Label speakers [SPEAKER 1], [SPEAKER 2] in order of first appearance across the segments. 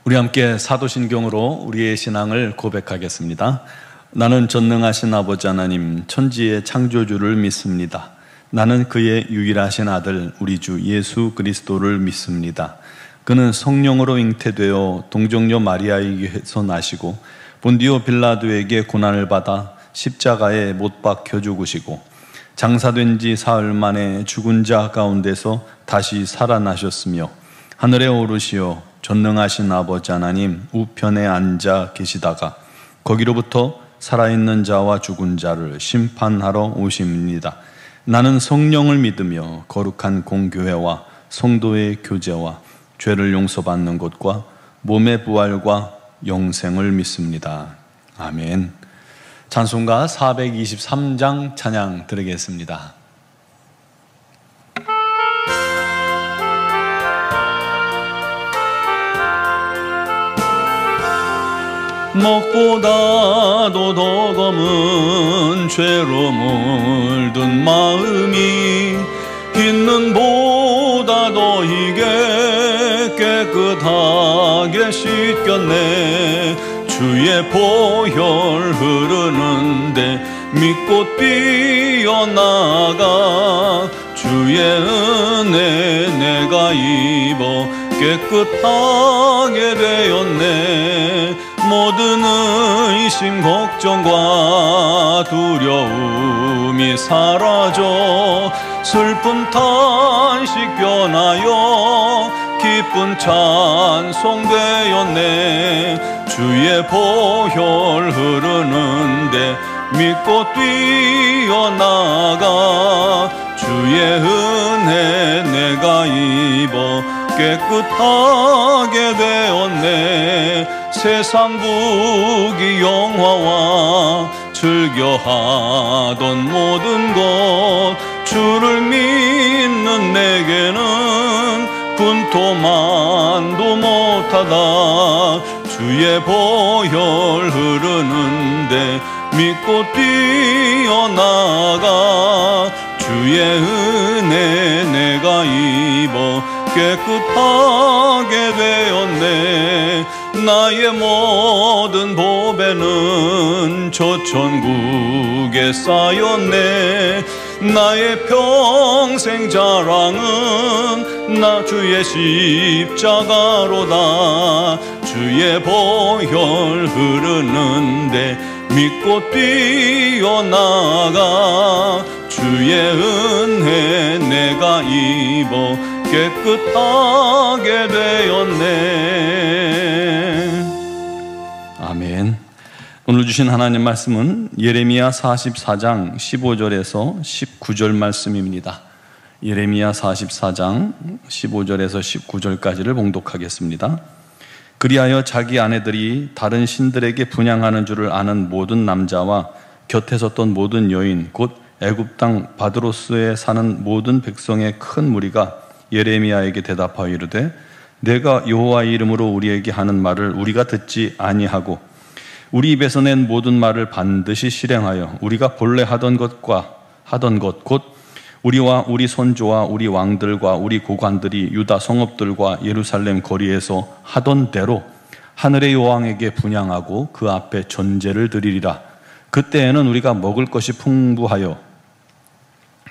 [SPEAKER 1] 우리 함께 사도신경으로 우리의 신앙을 고백하겠습니다. 나는 전능하신 아버지 하나님, 천지의 창조주를 믿습니다. 나는 그의 유일하신 아들 우리 주 예수 그리스도를 믿습니다. 그는 성령으로 잉태되어 동정녀 마리아에게서 나시고 본디오 빌라도에게 고난을 받아 십자가에 못 박혀 죽으시고 장사된 지 사흘 만에 죽은 자 가운데서 다시 살아나셨으며 하늘에 오르시어 전능하신 아버지 하나님 우편에 앉아 계시다가 거기로부터 살아있는 자와 죽은 자를 심판하러 오십니다. 나는 성령을 믿으며 거룩한 공교회와 성도의 교제와 죄를 용서받는 것과 몸의 부활과 영생을 믿습니다. 아멘. 찬송가 423장 찬양 드리겠습니다. 먹보다도 더 검은 죄로 물든 마음이 있는 보다 더 이게 깨끗하게 씻겼네. 주의 보혈 흐르는데 믿고 뛰어나가 주의 은혜 내가 입어 깨끗하게 되었네. 모든 의심 걱정과 두려움이 사라져 슬픈 탄식 변하여 기쁜 찬송 되었네. 주의 보혈 흐르는데 믿고 뛰어나가 주의 은혜 내가 입어 깨끗하게 되었네. 세상 부귀 영화와 즐겨하던 모든 것 주를 믿는 내게는 분토만도 못하다. 주의 보혈 흐르는데 믿고 뛰어나가 주의 은혜 내가 입어 깨끗하게 되었네. 나의 모든 보배는 저 천국에 쌓였네. 나의 평생 자랑은 나 주의 십자가로다. 주의 보혈 흐르는데 믿고 뛰어나가 주의 은혜 내가 입어 깨끗하게 되었네. 아멘. 오늘 주신 하나님 말씀은 예레미야 44장 15절에서 19절 말씀입니다. 예레미야 44장 15절에서 19절까지를 봉독하겠습니다. 그리하여 자기 아내들이 다른 신들에게 분향하는 줄을 아는 모든 남자와 곁에 섰던 모든 여인 곧 애굽 땅 바드로스에 사는 모든 백성의 큰 무리가 예레미야에게 대답하여 이르되 내가 여호와의 이름으로 우리에게 하는 말을 우리가 듣지 아니하고 우리 입에서 낸 모든 말을 반드시 실행하여 우리가 본래 하던 것 곧 우리와 우리 손주와 우리 왕들과 우리 고관들이 유다 성읍들과 예루살렘 거리에서 하던 대로 하늘의 여호와에게 분향하고 그 앞에 전제를 드리리라. 그때에는 우리가 먹을 것이 풍부하여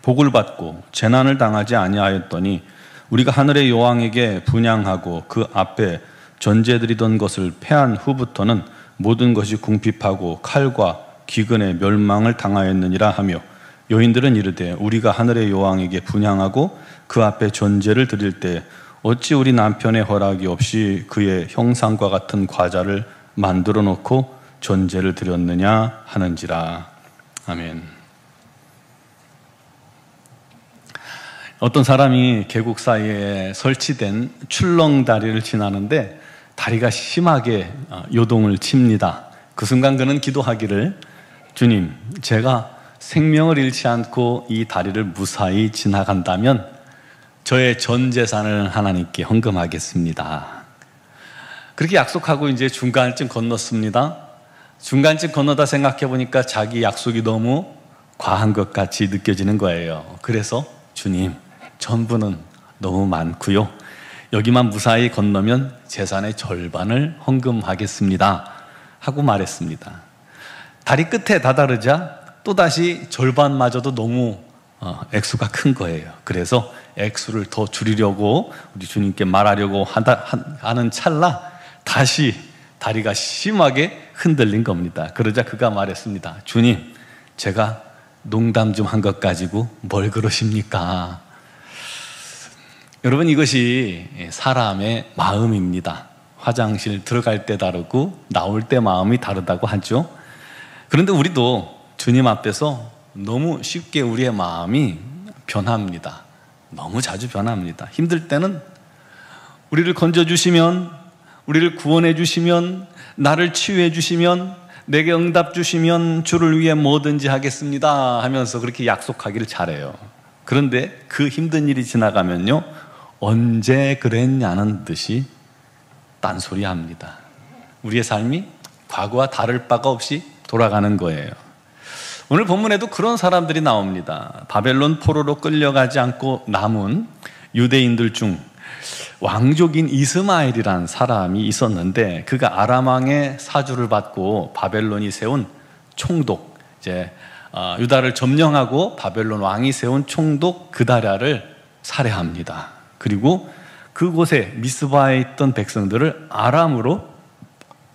[SPEAKER 1] 복을 받고 재난을 당하지 아니하였더니 우리가 하늘의 여호와에게 분향하고 그 앞에 전제드리던 것을 패한 후부터는 모든 것이 궁핍하고 칼과 기근에 멸망을 당하였느니라 하며 여인들은 이르되 우리가 하늘의 여호와에게 분향하고 그 앞에 전제를 드릴 때 어찌 우리 남편의 허락이 없이 그의 형상과 같은 과자를 만들어 놓고 전제를 드렸느냐 하는지라. 아멘. 어떤 사람이 계곡 사이에 설치된 출렁다리를 지나는데 다리가 심하게 요동을 칩니다. 그 순간 그는 기도하기를 주님, 제가 생명을 잃지 않고 이 다리를 무사히 지나간다면 저의 전 재산을 하나님께 헌금하겠습니다. 그렇게 약속하고 이제 중간쯤 건넜습니다. 중간쯤 건너다 생각해 보니까 자기 약속이 너무 과한 것 같이 느껴지는 거예요. 그래서 주님, 전부는 너무 많고요. 여기만 무사히 건너면 재산의 절반을 헌금하겠습니다 하고 말했습니다. 다리 끝에 다다르자 또다시 절반마저도 너무 액수가 큰 거예요. 그래서 액수를 더 줄이려고 우리 주님께 말하려고 하는 찰나 다시 다리가 심하게 흔들린 겁니다. 그러자 그가 말했습니다. 주님, 제가 농담 좀 한 것 가지고 뭘 그러십니까? 여러분, 이것이 사람의 마음입니다. 화장실 들어갈 때 다르고 나올 때 마음이 다르다고 하죠. 그런데 우리도 주님 앞에서 너무 쉽게 우리의 마음이 변합니다. 너무 자주 변합니다. 힘들 때는 우리를 건져주시면, 우리를 구원해 주시면, 나를 치유해 주시면, 내게 응답 주시면 주를 위해 뭐든지 하겠습니다 하면서 그렇게 약속하기를 잘해요. 그런데 그 힘든 일이 지나가면요, 언제 그랬냐는 듯이 딴소리 합니다. 우리의 삶이 과거와 다를 바가 없이 돌아가는 거예요. 오늘 본문에도 그런 사람들이 나옵니다. 바벨론 포로로 끌려가지 않고 남은 유대인들 중 왕족인 이스마엘이라는 사람이 있었는데, 그가 아람 왕의 사주를 받고 바벨론이 세운 총독, 유다를 점령하고 바벨론 왕이 세운 총독 그다랴를 살해합니다. 그리고 그곳에 미스바에 있던 백성들을 아람으로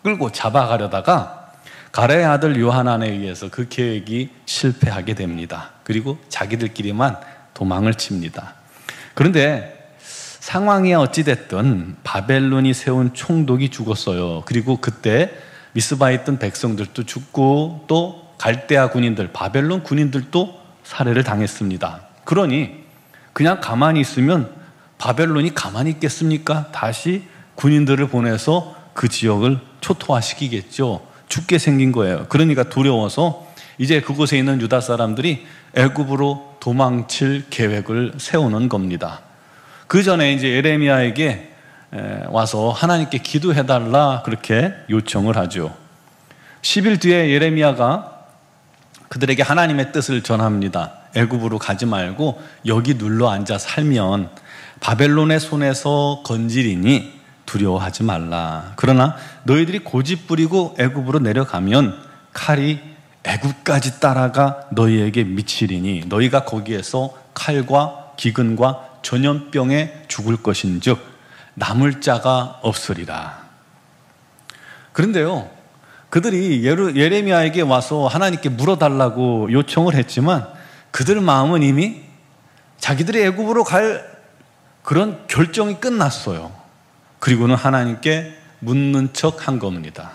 [SPEAKER 1] 끌고 잡아가려다가 가레의 아들 요하난에 의해서 그 계획이 실패하게 됩니다. 그리고 자기들끼리만 도망을 칩니다. 그런데 상황이 어찌됐든 바벨론이 세운 총독이 죽었어요. 그리고 그때 미스바에 있던 백성들도 죽고 또 갈대아 군인들, 바벨론 군인들도 살해를 당했습니다. 그러니 그냥 가만히 있으면 바벨론이 가만히 있겠습니까? 다시 군인들을 보내서 그 지역을 초토화시키겠죠. 죽게 생긴 거예요. 그러니까 두려워서 이제 그곳에 있는 유다 사람들이 애굽으로 도망칠 계획을 세우는 겁니다. 그 전에 이제 예레미야에게 와서 하나님께 기도해달라 그렇게 요청을 하죠. 10일 뒤에 예레미야가 그들에게 하나님의 뜻을 전합니다. 애굽으로 가지 말고 여기 눌러 앉아 살면 바벨론의 손에서 건지리니 두려워하지 말라. 그러나 너희들이 고집부리고 애굽으로 내려가면 칼이 애굽까지 따라가 너희에게 미치리니 너희가 거기에서 칼과 기근과 전염병에 죽을 것인즉 남을 자가 없으리라. 그런데요, 그들이 예레미야에게 와서 하나님께 물어달라고 요청을 했지만 그들 마음은 이미 자기들이 애굽으로 갈 그런 결정이 끝났어요. 그리고는 하나님께 묻는 척 한 겁니다.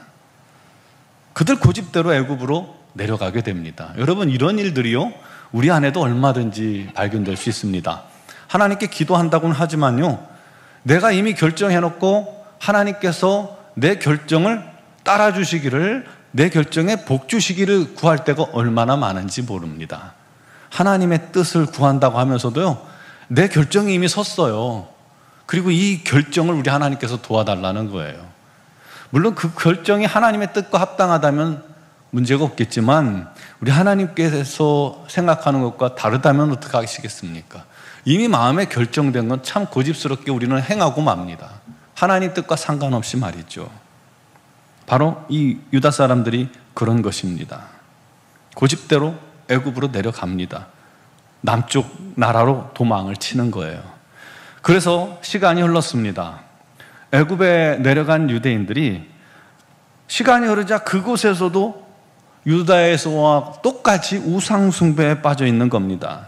[SPEAKER 1] 그들 고집대로 애굽으로 내려가게 됩니다. 여러분, 이런 일들이요, 우리 안에도 얼마든지 발견될 수 있습니다. 하나님께 기도한다고는 하지만요, 내가 이미 결정해놓고 하나님께서 내 결정을 따라주시기를, 내 결정에 복 주시기를 구할 때가 얼마나 많은지 모릅니다. 하나님의 뜻을 구한다고 하면서도요, 내 결정이 이미 섰어요. 그리고 이 결정을 우리 하나님께서 도와달라는 거예요. 물론 그 결정이 하나님의 뜻과 합당하다면 문제가 없겠지만 우리 하나님께서 생각하는 것과 다르다면 어떻게 하시겠습니까? 이미 마음에 결정된 건 참 고집스럽게 우리는 행하고 맙니다. 하나님 뜻과 상관없이 말이죠. 바로 이 유다 사람들이 그런 것입니다. 고집대로 애굽으로 내려갑니다. 남쪽 나라로 도망을 치는 거예요. 그래서 시간이 흘렀습니다. 애굽에 내려간 유대인들이 시간이 흐르자 그곳에서도 유다에서와 똑같이 우상 숭배에 빠져 있는 겁니다.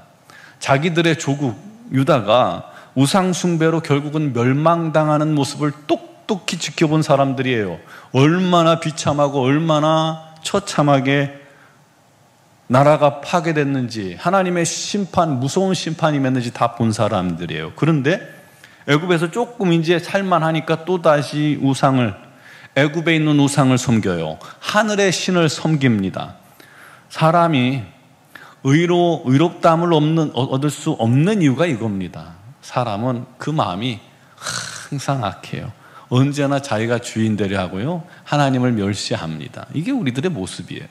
[SPEAKER 1] 자기들의 조국 유다가 우상 숭배로 결국은 멸망당하는 모습을 똑똑히 지켜본 사람들이에요. 얼마나 비참하고 얼마나 처참하게 나라가 파괴됐는지, 하나님의 심판, 무서운 심판이 맺는지 다 본 사람들이에요. 그런데 애굽에서 조금 이제 살만하니까 또다시 애굽에 있는 우상을 섬겨요. 하늘의 신을 섬깁니다. 사람이 의롭다함을 얻을 수 없는 이유가 이겁니다. 사람은 그 마음이 항상 악해요. 언제나 자기가 주인 되려 하고요, 하나님을 멸시합니다. 이게 우리들의 모습이에요.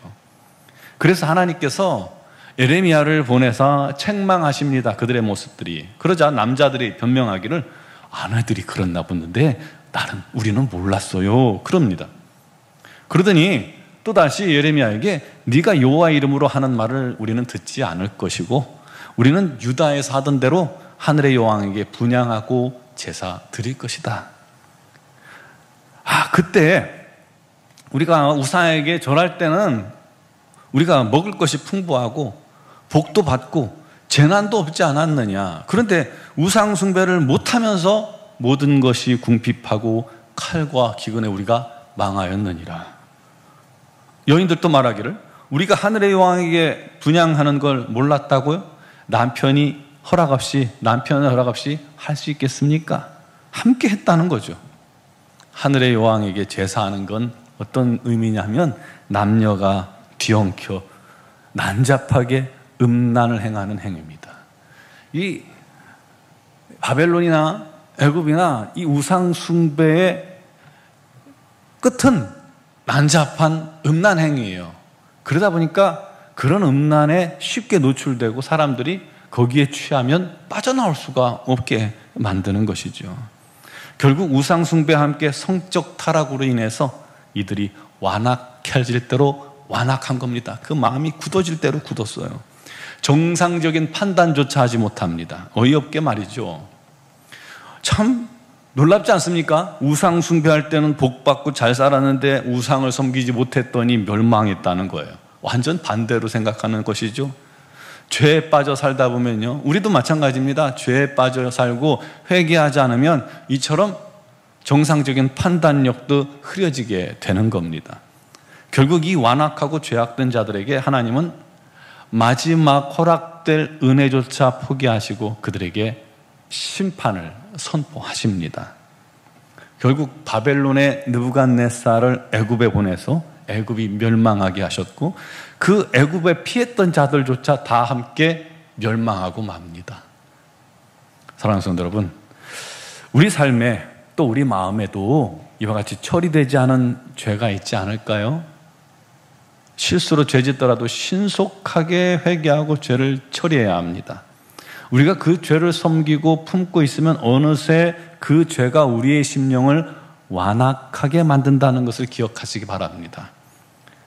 [SPEAKER 1] 그래서 하나님께서 예레미야를 보내서 책망하십니다. 그들의 모습들이. 그러자 남자들이 변명하기를, 아내들이 그랬나 보는데 우리는 몰랐어요. 그럽니다. 그러더니 또다시 예레미야에게 네가 여호와 이름으로 하는 말을 우리는 듣지 않을 것이고 우리는 유다에서 하던 대로 하늘의 여왕에게 분향하고 제사 드릴 것이다. 그때 우리가 우상에게 절할 때는 우리가 먹을 것이 풍부하고 복도 받고 재난도 없지 않았느냐. 그런데 우상 숭배를 못하면서 모든 것이 궁핍하고 칼과 기근에 우리가 망하였느니라. 여인들도 말하기를 우리가 하늘의 여왕에게 분향하는 걸 몰랐다고요? 남편의 허락 없이 할 수 있겠습니까? 함께 했다는 거죠. 하늘의 여왕에게 제사하는 건 어떤 의미냐면 남녀가 뒤엉켜 난잡하게 음란을 행하는 행위입니다. 이 바벨론이나 애굽이나 이 우상 숭배의 끝은 난잡한 음란 행위예요. 그러다 보니까 그런 음란에 쉽게 노출되고 사람들이 거기에 취하면 빠져나올 수가 없게 만드는 것이죠. 결국 우상 숭배와 함께 성적 타락으로 인해서 이들이 완악해질 대로 완악한 겁니다. 그 마음이 굳어질 대로 굳었어요. 정상적인 판단조차 하지 못합니다. 어이없게 말이죠. 참 놀랍지 않습니까? 우상 숭배할 때는 복받고 잘 살았는데 우상을 섬기지 못했더니 멸망했다는 거예요. 완전 반대로 생각하는 것이죠. 죄에 빠져 살다 보면요, 우리도 마찬가지입니다. 죄에 빠져 살고 회개하지 않으면 이처럼 정상적인 판단력도 흐려지게 되는 겁니다. 결국 이 완악하고 죄악된 자들에게 하나님은 마지막 허락될 은혜조차 포기하시고 그들에게 심판을 선포하십니다. 결국 바벨론의 느부갓네살을 애굽에 보내서 애굽이 멸망하게 하셨고 그 애굽에 피했던 자들조차 다 함께 멸망하고 맙니다. 사랑하는 성도 여러분, 우리 삶에 또 우리 마음에도 이와 같이 처리되지 않은 죄가 있지 않을까요? 실수로 죄짓더라도 신속하게 회개하고 죄를 처리해야 합니다. 우리가 그 죄를 섬기고 품고 있으면 어느새 그 죄가 우리의 심령을 완악하게 만든다는 것을 기억하시기 바랍니다.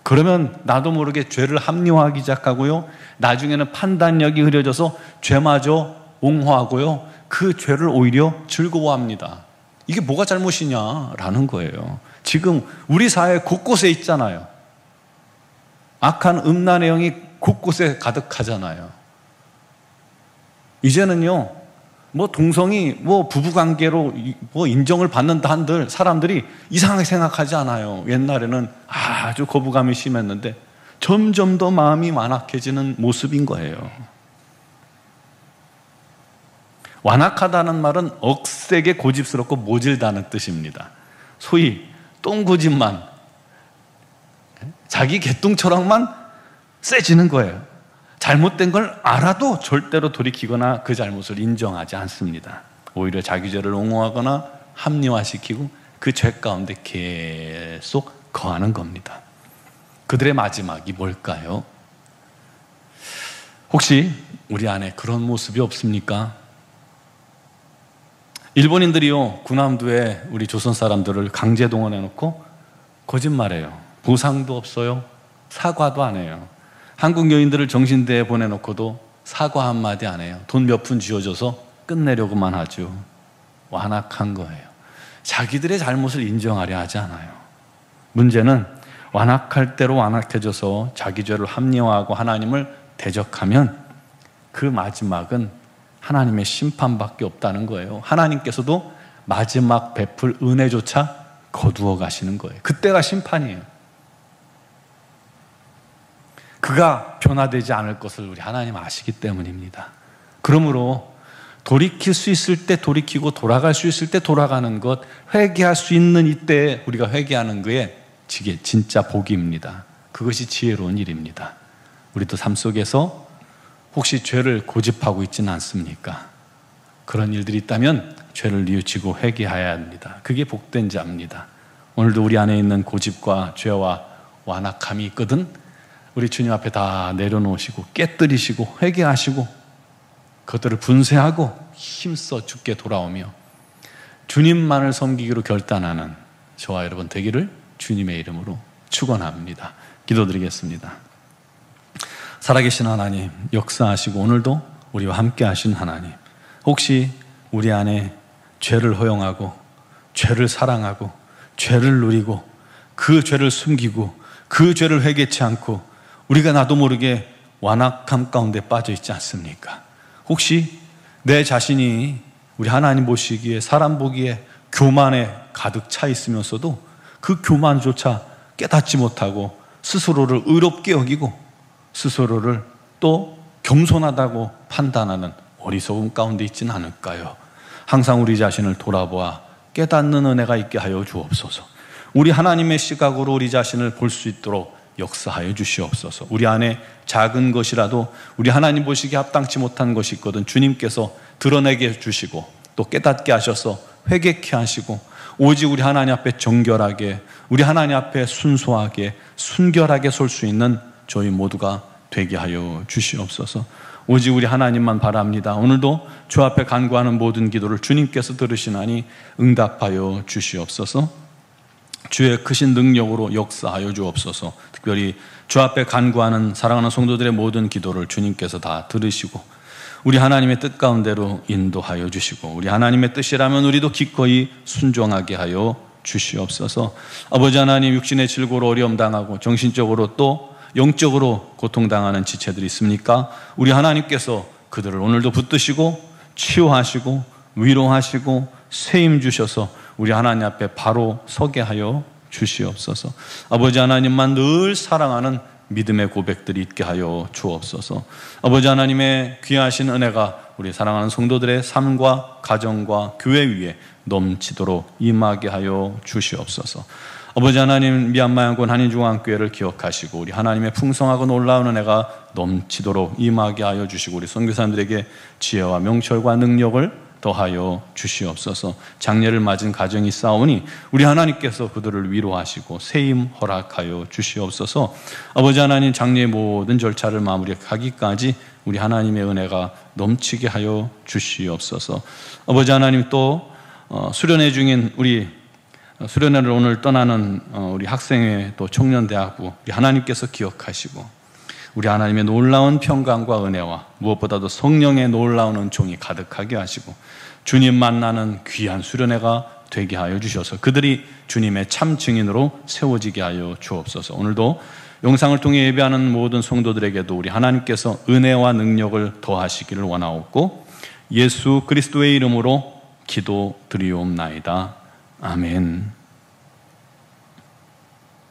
[SPEAKER 1] 그러면 나도 모르게 죄를 합리화하기 시작하고요, 나중에는 판단력이 흐려져서 죄마저 옹호하고요, 그 죄를 오히려 즐거워합니다. 이게 뭐가 잘못이냐라는 거예요. 지금 우리 사회 곳곳에 있잖아요. 악한 음란의 영이 곳곳에 가득하잖아요. 이제는요, 동성이 부부관계로 인정을 받는다 한들 사람들이 이상하게 생각하지 않아요. 옛날에는 아주 거부감이 심했는데 점점 더 마음이 완악해지는 모습인 거예요. 완악하다는 말은 억세게 고집스럽고 모질다는 뜻입니다. 소위 똥고집만, 자기 개똥처럼만 세지는 거예요. 잘못된 걸 알아도 절대로 돌이키거나 그 잘못을 인정하지 않습니다. 오히려 자기 죄를 옹호하거나 합리화시키고 그 죄 가운데 계속 거하는 겁니다. 그들의 마지막이 뭘까요? 혹시 우리 안에 그런 모습이 없습니까? 일본인들이요, 군함도에 우리 조선 사람들을 강제 동원해놓고 거짓말해요. 보상도 없어요. 사과도 안 해요. 한국 여인들을 정신대에 보내놓고도 사과 한마디 안 해요. 돈 몇 푼 쥐어줘서 끝내려고만 하죠. 완악한 거예요. 자기들의 잘못을 인정하려 하지 않아요. 문제는 완악할 대로 완악해져서 자기 죄를 합리화하고 하나님을 대적하면 그 마지막은 하나님의 심판밖에 없다는 거예요. 하나님께서도 마지막 베풀 은혜조차 거두어 가시는 거예요. 그때가 심판이에요. 그가 변화되지 않을 것을 우리 하나님 아시기 때문입니다. 그러므로 돌이킬 수 있을 때 돌이키고 돌아갈 수 있을 때 돌아가는 것, 회개할 수 있는 이때에 우리가 회개하는 그에 진짜 복입니다. 그것이 지혜로운 일입니다. 우리도 삶 속에서 혹시 죄를 고집하고 있지는 않습니까? 그런 일들이 있다면 죄를 뉘우치고 회개해야 합니다. 그게 복된 자입니다. 오늘도 우리 안에 있는 고집과 죄와 완악함이 있거든 우리 주님 앞에 다 내려놓으시고 깨뜨리시고 회개하시고 그것들을 분쇄하고 힘써 주께 돌아오며 주님만을 섬기기로 결단하는 저와 여러분 되기를 주님의 이름으로 축원합니다. 기도드리겠습니다. 살아계신 하나님, 역사하시고 오늘도 우리와 함께 하신 하나님, 혹시 우리 안에 죄를 허용하고 죄를 사랑하고 죄를 누리고 그 죄를 숨기고 그 죄를 회개치 않고 우리가 나도 모르게 완악함 가운데 빠져 있지 않습니까? 혹시 내 자신이 우리 하나님 보시기에, 사람 보기에 교만에 가득 차 있으면서도 그 교만조차 깨닫지 못하고 스스로를 의롭게 여기고 스스로를 또 겸손하다고 판단하는 어리석음 가운데 있지는 않을까요? 항상 우리 자신을 돌아보아 깨닫는 은혜가 있게 하여 주옵소서. 우리 하나님의 시각으로 우리 자신을 볼 수 있도록 역사하여 주시옵소서. 우리 안에 작은 것이라도 우리 하나님 보시기에 합당치 못한 것이 있거든 주님께서 드러내게 해주시고 또 깨닫게 하셔서 회개케 하시고 오직 우리 하나님 앞에 정결하게, 우리 하나님 앞에 순수하게 순결하게 설 수 있는 저희 모두가 되게 하여 주시옵소서. 오직 우리 하나님만 바랍니다. 오늘도 주 앞에 간구하는 모든 기도를 주님께서 들으시나니 응답하여 주시옵소서. 주의 크신 능력으로 역사하여 주옵소서. 특별히 주 앞에 간구하는 사랑하는 성도들의 모든 기도를 주님께서 다 들으시고 우리 하나님의 뜻 가운데로 인도하여 주시고 우리 하나님의 뜻이라면 우리도 기꺼이 순종하게 하여 주시옵소서. 아버지 하나님, 육신의 질고로 어려움 당하고 정신적으로 또 영적으로 고통당하는 지체들이 있습니까? 우리 하나님께서 그들을 오늘도 붙드시고 치유하시고 위로하시고 세임 주셔서 우리 하나님 앞에 바로 서게 하여 주시옵소서. 아버지 하나님만 늘 사랑하는 믿음의 고백들이 있게 하여 주옵소서. 아버지 하나님의 귀하신 은혜가 우리 사랑하는 성도들의 삶과 가정과 교회 위에 넘치도록 임하게 하여 주시옵소서. 아버지 하나님, 미얀마 양군 한인중앙교회를 기억하시고 우리 하나님의 풍성하고 놀라운 은혜가 넘치도록 임하게 하여 주시고 우리 선교사님들에게 지혜와 명철과 능력을 더하여 주시옵소서. 장례를 맞은 가정이 있사오니 우리 하나님께서 그들을 위로하시고 세임 허락하여 주시옵소서. 아버지 하나님, 장례의 모든 절차를 마무리하기까지 우리 하나님의 은혜가 넘치게 하여 주시옵소서. 아버지 하나님, 또 수련회 중인 우리 수련회를 오늘 떠나는 우리 학생회 또 청년대학부 우리 하나님께서 기억하시고 우리 하나님의 놀라운 평강과 은혜와 무엇보다도 성령의 놀라운 은총이 가득하게 하시고 주님 만나는 귀한 수련회가 되게 하여 주셔서 그들이 주님의 참 증인으로 세워지게 하여 주옵소서. 오늘도 영상을 통해 예배하는 모든 성도들에게도 우리 하나님께서 은혜와 능력을 더하시기를 원하옵고 예수 그리스도의 이름으로 기도드리옵나이다. 아멘.